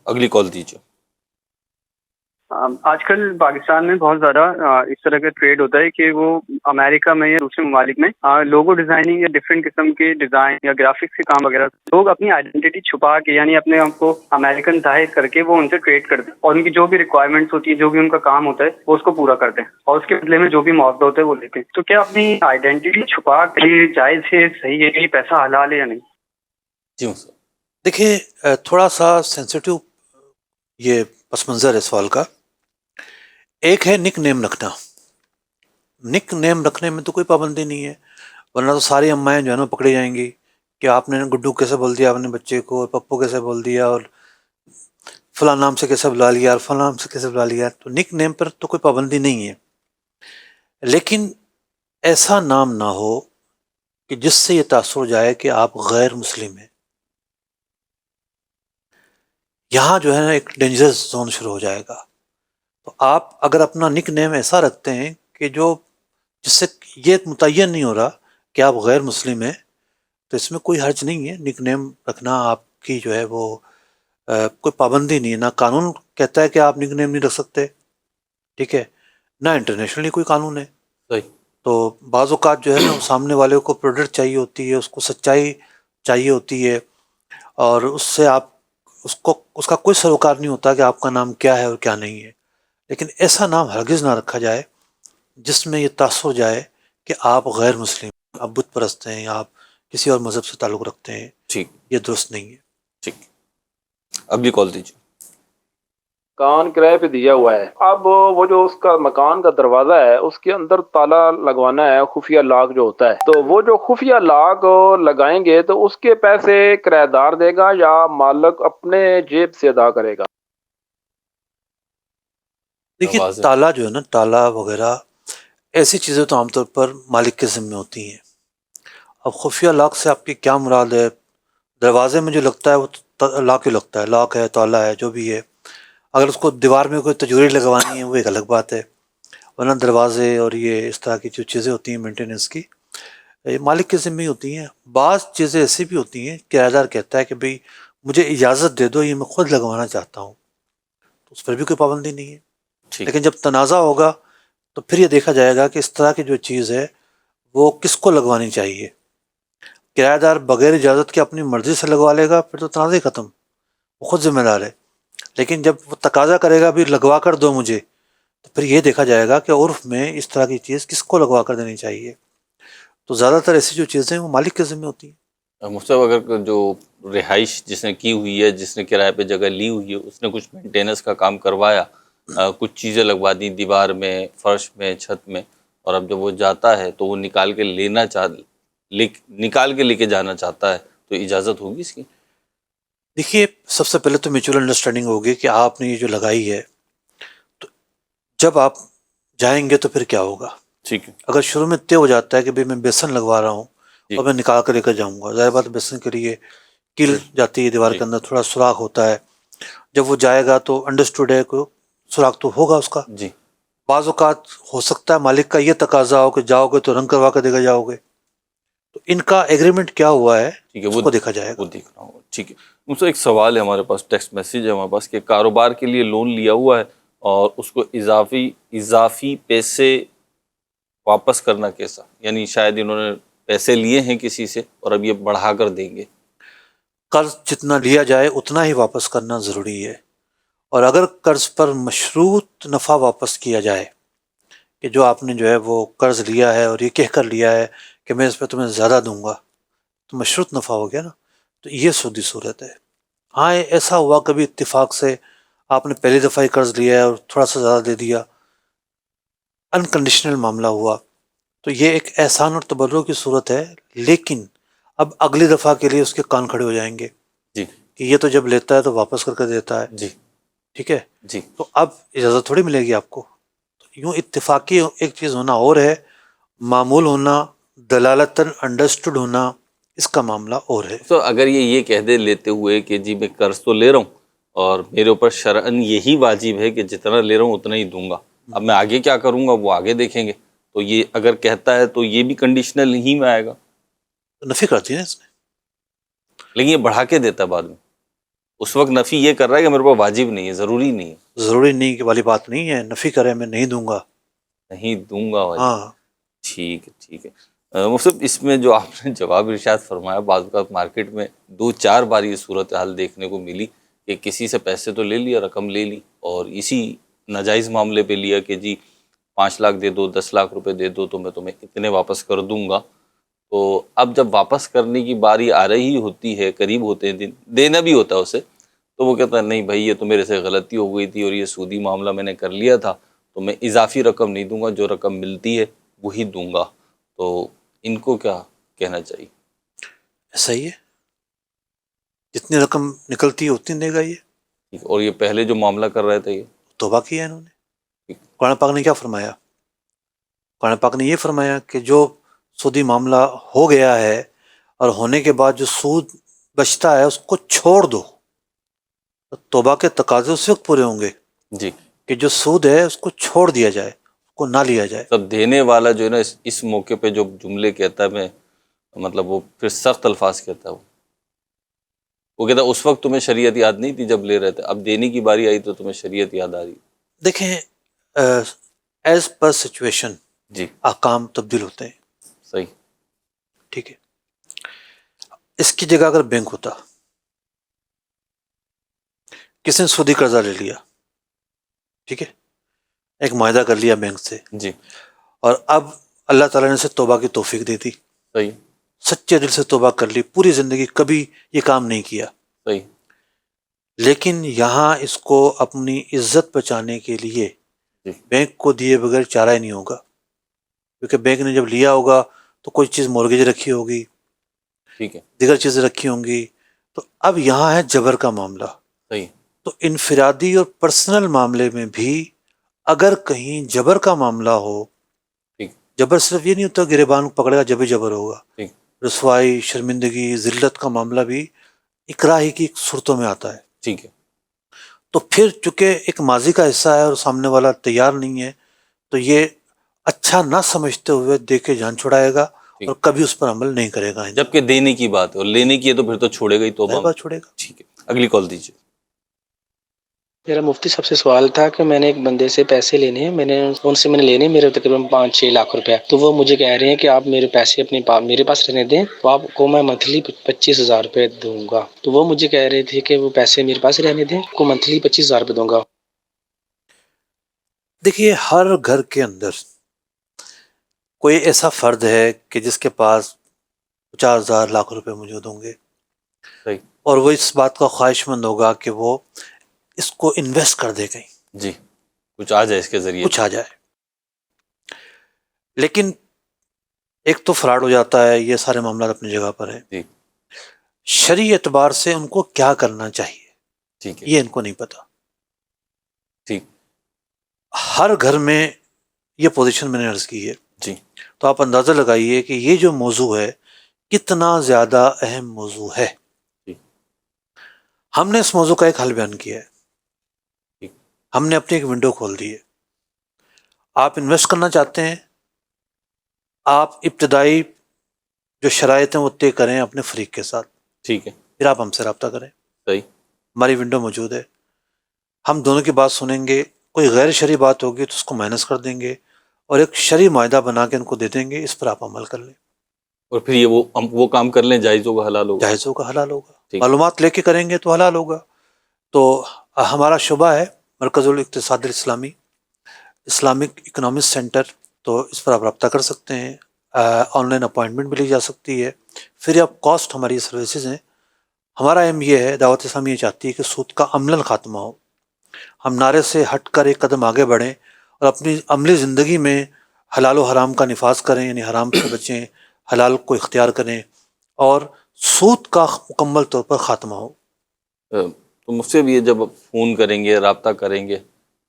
اگلی کال دیجیے۔ آج کل پاکستان میں بہت زیادہ اس طرح کا ٹریڈ ہوتا ہے کہ وہ امریکہ میں یا دوسرے ممالک میں لوگو ڈیزائننگ یا ڈفرینٹ قسم کے ڈیزائن یا گرافکس کے کام وغیرہ، لوگ اپنی آئیڈینٹی چھپا کے یعنی اپنے آپ کو امریکن ظاہر کر کے وہ ان سے ٹریڈ کرتے ہیں، اور ان کی جو بھی ریکوائرمنٹس ہوتی ہیں، جو بھی ان کا کام ہوتا ہے وہ اس کو پورا کرتے ہیں، اور اس کے بدلے میں جو بھی معاوضہ ہوتا ہے وہ لیتے ہیں۔ تو کیا اپنی آئیڈینٹی چھپا کے جائز ہے، صحیح ہے، کہ یہ پیسہ حلال ہے یا نہیں؟ جی دیکھیے تھوڑا سا سینسیٹیو یہ پس منظر ہے سوال کا۔ ایک ہے نک نیم رکھنا، نک نیم رکھنے میں تو کوئی پابندی نہیں ہے، ورنہ تو ساری امائیں جو ہے نا پکڑی جائیں گی کہ آپ نے گڈو کیسے بول دیا اپنے بچے کو، اور پپو کیسے بول دیا، اور فلاں نام سے کیسے بلا لیا، اور فلاں نام سے کیسے بلا لیا۔ تو نک نیم پر تو کوئی پابندی نہیں ہے، لیکن ایسا نام نہ ہو کہ جس سے یہ تاثر جائے کہ آپ غیر مسلم ہیں۔ یہاں جو ہے نا ایک ڈینجرس زون شروع ہو جائے گا۔ تو آپ اگر اپنا نک نیم ایسا رکھتے ہیں کہ جس سے یہ متعین نہیں ہو رہا کہ آپ غیر مسلم ہیں، تو اس میں کوئی حرج نہیں ہے، نک نیم رکھنا آپ کی جو ہے وہ کوئی پابندی نہیں ہے، نہ قانون کہتا ہے کہ آپ نک نیم نہیں رکھ سکتے، ٹھیک ہے، نہ انٹرنیشنلی کوئی قانون ہے۔ صحیح، تو بعض اوقات جو ہے نا سامنے والے کو پروڈکٹ چاہیے ہوتی ہے، اس کو سچائی چاہیے ہوتی ہے، اور اس سے آپ اس کا کوئی سروکار نہیں ہوتا کہ آپ کا نام کیا ہے اور کیا نہیں ہے۔ لیکن ایسا نام ہرگز نہ رکھا جائے جس میں یہ تاثر جائے کہ آپ غیر مسلم، آپ بت پرست ہیں، یا آپ کسی اور مذہب سے تعلق رکھتے ہیں، ٹھیک، یہ درست نہیں ہے۔ ٹھیک، اگلی کال دیجیے۔ مکان کرائے پہ دیا ہوا ہے، اب وہ جو اس کا مکان کا دروازہ ہے اس کے اندر تالا لگوانا ہے، خفیہ لاک جو ہوتا ہے، تو وہ جو خفیہ لاک لگائیں گے تو اس کے پیسے کرایہ دار دے گا یا مالک اپنے جیب سے ادا کرے گا؟ دیکھیے تالا جو ہے نا، تالا وغیرہ ایسی چیزیں تو عام طور پر مالک کے ذمہ ہوتی ہیں۔ اب خفیہ لاک سے آپ کی کیا مراد ہے؟ دروازے میں جو لگتا ہے وہ لاک ہی لگتا ہے، لاک ہے، تالا ہے، جو بھی ہے۔ اگر اس کو دیوار میں کوئی تجوری لگوانی ہے وہ ایک الگ بات ہے، ورنہ دروازے اور یہ اس طرح کی جو چیزیں ہوتی ہیں مینٹیننس کی، یہ مالک کے ذمہ ہی ہوتی ہیں۔ بعض چیزیں ایسی بھی ہوتی ہیں کرایہ دار کہتا ہے کہ بھئی مجھے اجازت دے دو، یہ میں خود لگوانا چاہتا ہوں، تو اس پر بھی کوئی پابندی نہیں ہے۔ لیکن جب تنازع ہوگا تو پھر یہ دیکھا جائے گا کہ اس طرح کی جو چیز ہے وہ کس کو لگوانی چاہیے۔ کرایہ دار بغیر اجازت کے اپنی مرضی سے لگوا لے گا، پھر تو تنازع ختم، وہ خود ذمہ دار ہے۔ لیکن جب وہ تقاضا کرے گا بھی لگوا کر دو مجھے، تو پھر یہ دیکھا جائے گا کہ عرف میں اس طرح کی چیز کس کو لگوا کر دینی چاہیے۔ تو زیادہ تر ایسی جو چیزیں وہ مالک کے ذمہ ہوتی ہیں۔ مفتی صاحب، اگر جو رہائش جس نے کی ہوئی ہے، جس نے کرائے پہ جگہ لی ہوئی ہے، اس نے کچھ مینٹیننس کا کام کروایا، کچھ چیزیں لگوا دیں دیوار میں، فرش میں، چھت میں، اور اب جب وہ جاتا ہے تو وہ نکال کے لے کے جانا چاہتا ہے، تو اجازت ہوگی اس کی؟ دیکھیے سب سے پہلے تو میوچل انڈرسٹینڈنگ ہوگی کہ آپ نے یہ جو لگائی ہے، تو جب آپ جائیں گے تو پھر کیا ہوگا۔ ٹھیک ہے، اگر شروع میں طے ہو جاتا ہے کہ بھئی میں بیسن لگوا رہا ہوں جی، اور میں نکال کر لے کر جاؤں گا، ظاہر بات بیسن کے لیے کیل جاتی ہے دیوار کے اندر، تھوڑا سوراخ ہوتا ہے، جب وہ جائے گا تو انڈرسٹوڈ ہے کہ سوراخ تو ہوگا اس کا. جی بعض اوقات ہو سکتا ہے مالک کا یہ تقاضا ہو کہ جاؤ گے تو رنگ کروا کے دے گا جاؤ گے، تو ان کا ایگریمنٹ کیا ہوا ہے ٹھیک ہے، اس کو دیکھا جائے گا. وہ دیکھنا ہوگا. ٹھیک ہے. مجھ سے ایک سوال ہے ہمارے پاس، ٹیکسٹ میسیج ہے ہمارے پاس کہ کاروبار کے لیے لون لیا ہوا ہے اور اس کو اضافی پیسے واپس کرنا کیسا؟ یعنی شاید انہوں نے پیسے لیے ہیں کسی سے اور اب یہ بڑھا کر دیں گے. قرض جتنا لیا جائے اتنا ہی واپس کرنا ضروری ہے، اور اگر قرض پر مشروط نفع واپس کیا جائے کہ جو آپ نے جو ہے وہ قرض لیا ہے اور یہ کہہ کر لیا ہے کہ میں اس پہ تمہیں زیادہ دوں گا، تو مشروط نفع ہو گیا نا، تو یہ سودی صورت ہے. ہاں ایسا ہوا کبھی اتفاق سے آپ نے پہلی دفعہ ہی قرض لیا ہے اور تھوڑا سا زیادہ دے دیا، انکنڈیشنل معاملہ ہوا، تو یہ ایک احسان اور تبرع کی صورت ہے، لیکن اب اگلی دفعہ کے لیے اس کے کان کھڑے ہو جائیں گے جی کہ یہ تو جب لیتا ہے تو واپس کر کے دیتا ہے. جی ٹھیک ہے، جی تو اب اجازت تھوڑی ملے گی آپ کو. یوں اتفاقی ایک چیز ہونا اور ہے، معمول ہونا، دلالتاً انڈرسٹوڈ ہونا، اس کا معاملہ اور ہے. تو اگر یہ کہہ دے لیتے ہوئے کہ جی میں قرض تو لے رہا ہوں اور میرے اوپر شرعاً یہی واجب ہے کہ جتنا لے رہا ہوں اتنا ہی دوں گا، اب میں آگے کیا کروں گا وہ آگے دیکھیں گے، تو یہ اگر کہتا ہے تو یہ بھی کنڈیشنل ہی میں آئے گا. نفی کر دی نا اس نے. لیکن یہ بڑھا کے دیتا ہے بعد میں، اس وقت نفی یہ کر رہا ہے کہ میرے پاس واجب نہیں ہے، ضروری نہیں ہے. ضروری نہیں کہ والی بات نہیں ہے، نفی کرے میں نہیں دوں گا. نہیں دوں گا واجب. ہاں ٹھیک ہے ٹھیک ہے. مصعب اس میں جو آپ نے جواب ارشاد فرمایا، بعض اوقات مارکیٹ میں 2-4 بار یہ صورتحال دیکھنے کو ملی کہ کسی سے پیسے تو لے لیا، رقم لے لی اور اسی ناجائز معاملے پہ لیا کہ جی 5 لاکھ دے دو، 10 لاکھ روپے دے دو تو میں تمہیں اتنے واپس کر دوں گا. تو اب جب واپس کرنے کی باری آ رہی ہوتی ہے، قریب ہوتے ہیں دن، دینا بھی ہوتا ہے اسے، تو وہ کہتا ہے نہیں بھائی یہ تو میرے سے غلطی ہو گئی تھی اور یہ سودی معاملہ میں نے کر لیا تھا، تو میں اضافی رقم نہیں دوں گا، جو رقم ملتی ہے وہی دوں گا. تو ان کو کیا کہنا چاہیے؟ ایسا ہی ہے، جتنی رقم نکلتی ہے اتنی دے گا یہ. اور یہ پہلے جو معاملہ کر رہے تھے یہ توبہ کیا انہوں نے. قرآن پاک نے کیا فرمایا؟ قرآن پاک نے یہ فرمایا کہ جو سودی معاملہ ہو گیا ہے اور ہونے کے بعد جو سود بچتا ہے اس کو چھوڑ دو. توبہ کے تقاضے اس وقت پورے ہوں گے جی کہ جو سود ہے اس کو چھوڑ دیا جائے، اس کو نہ لیا جائے. تب دینے والا جو ہے نا اس موقع پہ جو جملے کہتا ہے، میں مطلب وہ پھر سخت الفاظ کہتا ہے، وہ کہتا ہے اس وقت تمہیں شریعت یاد نہیں تھی جب لے رہے تھے، اب دینے کی باری آئی تو تمہیں شریعت یاد آ رہی. دیکھیں ایز پر سچویشن جی احکام تبدیل ہوتے ہیں. صحیح. ٹھیک ہے، اس کی جگہ اگر بینک ہوتا، کس نے سودی قرضہ لے لیا، ٹھیک ہے، ایک معاہدہ کر لیا بینک سے، جی اور اب اللہ تعالیٰ نے اسے توبہ کی توفیق دے دی، صحیح سچے دل سے توبہ کر لی، پوری زندگی کبھی یہ کام نہیں کیا، صحیح. لیکن یہاں اس کو اپنی عزت بچانے کے لیے جی بینک کو دیے بغیر چارہ ہی نہیں ہوگا، کیونکہ بینک نے جب لیا ہوگا تو کوئی چیز مورگیج رکھی ہوگی، ٹھیک ہے. دیگر چیزیں رکھی ہوں گی. تو اب یہاں ہے جبر کا معاملہ. صحیح. تو انفرادی اور پرسنل معاملے میں بھی اگر کہیں جبر کا معاملہ ہو، ٹھیک جبر صرف یہ نہیں ہوتا گریبان کو پکڑے گا جب ہی جبر ہوگا، ٹھیک رسوائی، شرمندگی، ذلت کا معاملہ بھی اکراہی کی صورتوں میں آتا ہے. ٹھیک ہے. تو پھر چونکہ ایک ماضی کا حصہ ہے اور سامنے والا تیار نہیں ہے، تو یہ اچھا نہ سمجھتے ہوئے دے کے جان چھڑائے گا اور کبھی اس پر عمل نہیں کرے گا. جبکہ دینے کی بات ہے اور لینے کی ہے تو پھر تو چھوڑے گا ہی توبہ. بات چھوڑے گا. ٹھیک ہے، اگلی کال دیجیے. میرا مفتی صاحب سے سوال تھا کہ میں نے ایک بندے سے پیسے لینے ہیں، میں نے لینے ہیں میرے تقریباً 5-6 لاکھ روپے، تو وہ مجھے کہہ رہے ہیں کہ آپ میرے پیسے میرے پاس رہنے دیں تو آپ کو میں منتھلی 25,000 روپے دوں گا. تو وہ مجھے کہہ رہے تھے کہ وہ پیسے میرے پاس رہنے دیں، کو منتھلی 25,000 روپے دوں گا. دیکھیے ہر گھر کے اندر کوئی ایسا فرد ہے کہ جس کے پاس 50,000 لاکھ روپے مجھے دوں گے، صحیح. اور وہ اس بات کا خواہش مند ہوگا کہ وہ اس کو انویسٹ کر دے کہیں، جی کچھ آ جائے اس کے ذریعے، کچھ آ جائے. لیکن ایک تو فراڈ ہو جاتا ہے، یہ سارے معاملات اپنی جگہ پر ہیں. جی شرعی اعتبار سے ان کو کیا کرنا چاہیے ٹھیک ہے. یہ ان کو نہیں پتا. ٹھیک. ہر گھر میں یہ پوزیشن میں نے عرض کی ہے. جی تو آپ اندازہ لگائیے کہ یہ جو موضوع ہے کتنا زیادہ اہم موضوع ہے. ہم نے اس موضوع کا ایک حل بیان کیا ہے، ہم نے اپنی ایک ونڈو کھول دی ہے. آپ انویسٹ کرنا چاہتے ہیں، آپ ابتدائی جو شرائط ہیں وہ طے کریں اپنے فریق کے ساتھ، ٹھیک ہے، پھر آپ ہم سے رابطہ کریں. صحیح. ہماری ونڈو موجود ہے، ہم دونوں کی بات سنیں گے. کوئی غیر شرعی بات ہوگی تو اس کو مائنس کر دیں گے اور ایک شرعی معاہدہ بنا کے ان کو دے دیں گے. اس پر آپ عمل کر لیں اور پھر یہ وہ کام کر لیں، جائز ہوگا، حلال ہوگا. جائز ہوگا، حلال ہوگا. ٹھیک. معلومات لے کے کریں گے تو حلال ہوگا. تو ہمارا شعبہ ہے مرکز الاقتصاد الاسلامی، اسلامک اکنامکس سینٹر. تو اس پر آپ رابطہ کر سکتے ہیں، آن لائن اپوائنٹمنٹ بھی لی جا سکتی ہے، فری آف کاسٹ ہماری سروسز ہیں. ہمارا ایم یہ ہے، دعوت اسلامی یہ چاہتی ہے کہ سود کا عملاً خاتمہ ہو. ہم نعرے سے ہٹ کر ایک قدم آگے بڑھیں اور اپنی عملی زندگی میں حلال و حرام کا نفاذ کریں، یعنی حرام سے بچیں، حلال کو اختیار کریں اور سود کا مکمل طور پر خاتمہ ہو. تو مجھ سے بھی یہ جب فون کریں گے، رابطہ کریں گے،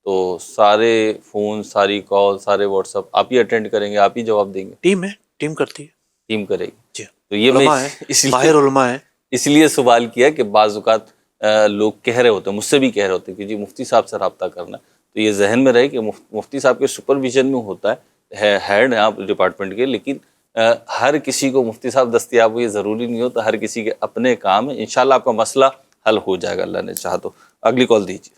تو سارے فون، ساری کال، سارے واٹس اپ آپ ہی اٹینڈ کریں گے، آپ ہی جواب دیں گے؟ ٹیم ہے، ٹیم کرتی ہے، ٹیم کرے گی. جی. تو یہ میں علماء ہیں، ماہر علماء ہیں. اس لیے سوال کیا کہ بعض اوقات لوگ کہہ رہے ہوتے ہیں، مجھ سے بھی کہہ رہے ہوتے ہیں کہ جی مفتی صاحب سے رابطہ کرنا ہے. تو یہ ذہن میں رہے کہ مفتی صاحب کے سپرویژن میں ہوتا ہے، ہیڈ ہیں آپ ڈپارٹمنٹ کے، لیکن ہر کسی کو مفتی صاحب دستیاب ہو یہ ضروری نہیں ہوتا. ہر کسی کے اپنے کام ہیں. انشاءاللہ آپ کا مسئلہ حل ہو جائے گا اللہ نے چاہا تو. اگلی کال دیجیے.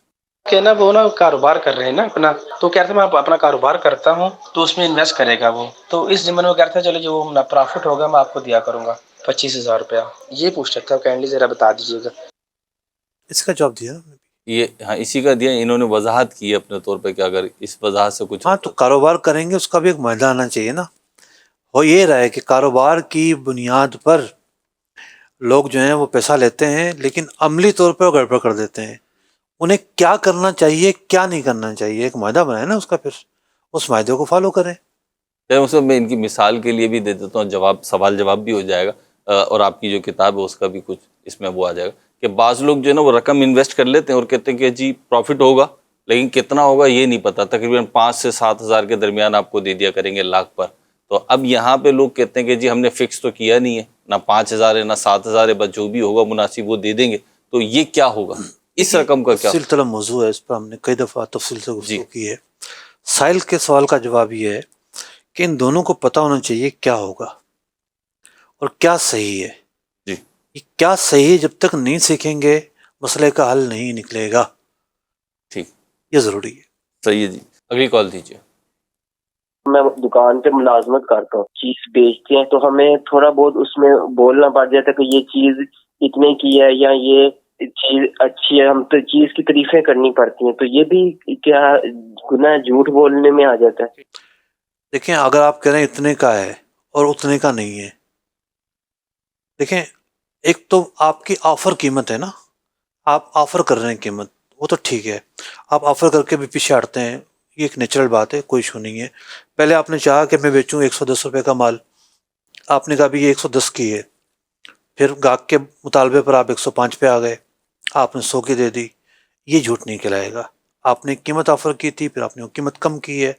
کہ نا وہ نا کاروبار کر رہے ہیں نا اپنا، تو کہتے ہیں میں اپنا کاروبار کرتا ہوں تو اس میں انویسٹ کرے گا وہ، تو اس ضمن میں کہتے ہیں چلو جو پرافٹ ہوگا میں آپ کو دیا کروں گا 25,000 روپیہ. یہ پوچھ رکھا کائنڈلی ذرا بتا دیجیے گا. اس کا جواب دیا یہ ہاں اسی کا دیا. انہوں نے وضاحت کی ہے اپنے طور پہ کہ اگر اس وضاحت سے کچھ ہاں تو کاروبار کریں گے اس کا بھی ایک معاہدہ آنا چاہیے نا. ہو یہ رہا ہے کہ کاروبار کی بنیاد پر لوگ جو ہیں وہ پیسہ لیتے ہیں لیکن عملی طور پر گڑبڑ کر دیتے ہیں. انہیں کیا کرنا چاہیے کیا نہیں کرنا چاہیے ایک معاہدہ بنائے نا اس کا، پھر اس معاہدے کو فالو کریں. میں ان کی مثال کے لیے بھی دے دیتا ہوں، جواب سوال جواب بھی ہو جائے گا، اور آپ کی جو کتاب ہے اس کا بھی کچھ اس میں وہ آ جائے گا کہ بعض لوگ جو ہے نا وہ رقم انویسٹ کر لیتے ہیں اور کہتے ہیں کہ جی پروفٹ ہوگا، لیکن کتنا ہوگا یہ نہیں پتہ. تقریباً 5 سے 7 ہزار کے درمیان آپ کو دے دیا کریں گے لاکھ پر. تو اب یہاں پہ لوگ کہتے ہیں کہ جی ہم نے فکس تو کیا نہیں ہے، نہ 5 ہزار ہے نہ 7 ہزار ہے، بس جو بھی ہوگا مناسب وہ دے دیں گے. تو یہ کیا ہوگا، اس رقم کا کیا؟ تفصیل طلب موضوع ہے، اس پر ہم نے کئی دفعہ تفصیل سے گفتگو کی ہے. سائل کے سوال کا جواب یہ ہے کہ ان دونوں کو پتہ ہونا چاہیے کیا ہوگا اور کیا صحیح ہے. جی یہ کیا صحیح جب تک نہیں سیکھیں گے مسئلے کا حل نہیں نکلے گا. ٹھیک، یہ ضروری ہے. صحیح ہے جی. اگلی کال دیجیے. میں دکان پہ ملازمت کرتا ہوں، چیز بیچتے ہیں تو ہمیں تھوڑا بہت اس میں بولنا پڑ جاتا ہے کہ یہ چیز اتنے کی ہے یا یہ چیز اچھی ہے. ہم تو چیز کی تعریفیں کرنی پڑتی ہیں، تو یہ بھی کیا گناہ جھوٹ بولنے میں آ جاتا ہے؟ دیکھیں اگر آپ کہہ رہے ہیں اتنے کا ہے اور اتنے کا نہیں ہے، دیکھیں ایک تو آپ کی آفر قیمت ہے نا، آپ آفر کر رہے ہیں قیمت، وہ تو ٹھیک ہے. آپ آفر کر کے بھی پیچھے ہٹتے ہیں، یہ ایک نیچرل بات ہے، کوئی ایشو نہیں ہے. پہلے آپ نے چاہا کہ میں بیچوں 110 روپے کا مال، آپ نے کہا بھی یہ 110 کی ہے، پھر گاہک کے مطالبے پر آپ 105 پہ آ گئے، آپ نے 100 کی دے دی. یہ جھوٹ نہیں کہلائے گا. آپ نے قیمت آفر کی تھی، پھر آپ نے قیمت کم کی ہے.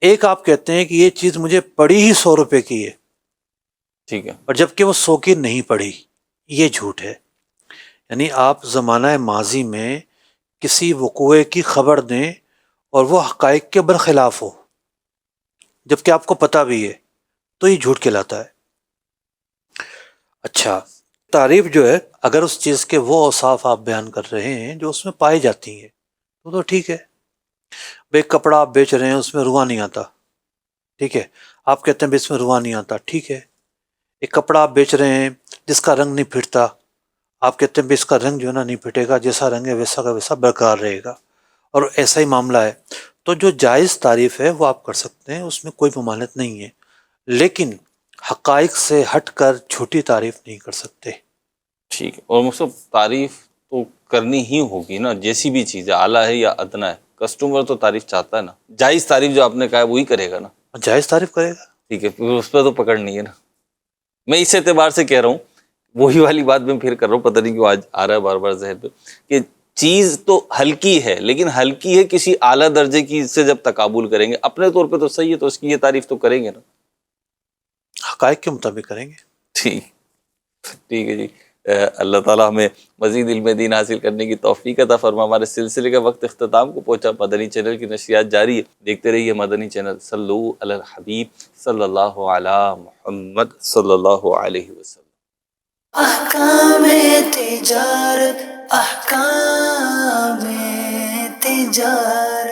ایک آپ کہتے ہیں کہ یہ چیز مجھے پڑی ہی 100 روپے کی ہے، ٹھیک ہے، اور جبکہ وہ 100 کی نہیں پڑی، یہ جھوٹ ہے. یعنی آپ زمانہ ماضی میں کسی وقوعے کی خبر دیں اور وہ حقائق کے برخلاف ہو جبکہ آپ کو پتہ بھی ہے، تو یہ جھوٹ کہلاتا ہے. اچھا، تعریف جو ہے اگر اس چیز کے وہ اوصاف آپ بیان کر رہے ہیں جو اس میں پائی جاتی ہیں تو ٹھیک ہے. بھئی کپڑا آپ بیچ رہے ہیں اس میں رواں نہیں آتا، ٹھیک ہے، آپ کہتے ہیں اس میں رواں نہیں آتا، ٹھیک ہے. ایک کپڑا آپ بیچ رہے ہیں جس کا رنگ نہیں پھٹتا، آپ کہتے ہیں اس کا رنگ جو ہے نا نہیں پھٹے گا، جیسا رنگ ہے ویسا کا ویسا برقرار رہے گا، اور ایسا ہی معاملہ ہے. تو جو جائز تعریف ہے وہ آپ کر سکتے ہیں، اس میں کوئی ممانعت نہیں ہے، لیکن حقائق سے ہٹ کر جھوٹی تعریف نہیں کر سکتے. ٹھیک ہے. اور مجھ تعریف تو کرنی ہی ہوگی نا، جیسی بھی چیز ہے، اعلیٰ ہے یا ادنا ہے، کسٹمر تو تعریف چاہتا ہے نا. جائز تعریف جو آپ نے کہا ہے وہی کرے گا نا. جائز تعریف کرے گا. ٹھیک ہے، پھر اس پہ تو پکڑ نہیں ہے نا. میں اس اعتبار سے کہہ رہا ہوں، وہی والی بات میں پھر کر رہا ہوں، پتہ نہیں کیوں آج آ رہا ہے بار بار ذہن پہ، کہ چیز تو ہلکی ہے لیکن ہلکی ہے کسی اعلیٰ درجے کی سے جب تقابل کریں گے اپنے طور پہ تو صحیح ہے، تو اس کی یہ تعریف تو کریں گے نا، حقائق کے مطابق کریں گے. ٹھیک ہے جی. اللہ تعالیٰ ہمیں مزید علم دین حاصل کرنے کی توفیق عطا فرما۔ ہمارے سلسلے کا وقت اختتام کو پہنچا۔ مدنی چینل کی نشریات جاری ہے، دیکھتے رہیے مدنی چینل۔ صلو علی الحبیب صلی اللہ علی محمد صلی اللہ علیہ وسلم۔ احکام تجارت، احکام تجارت۔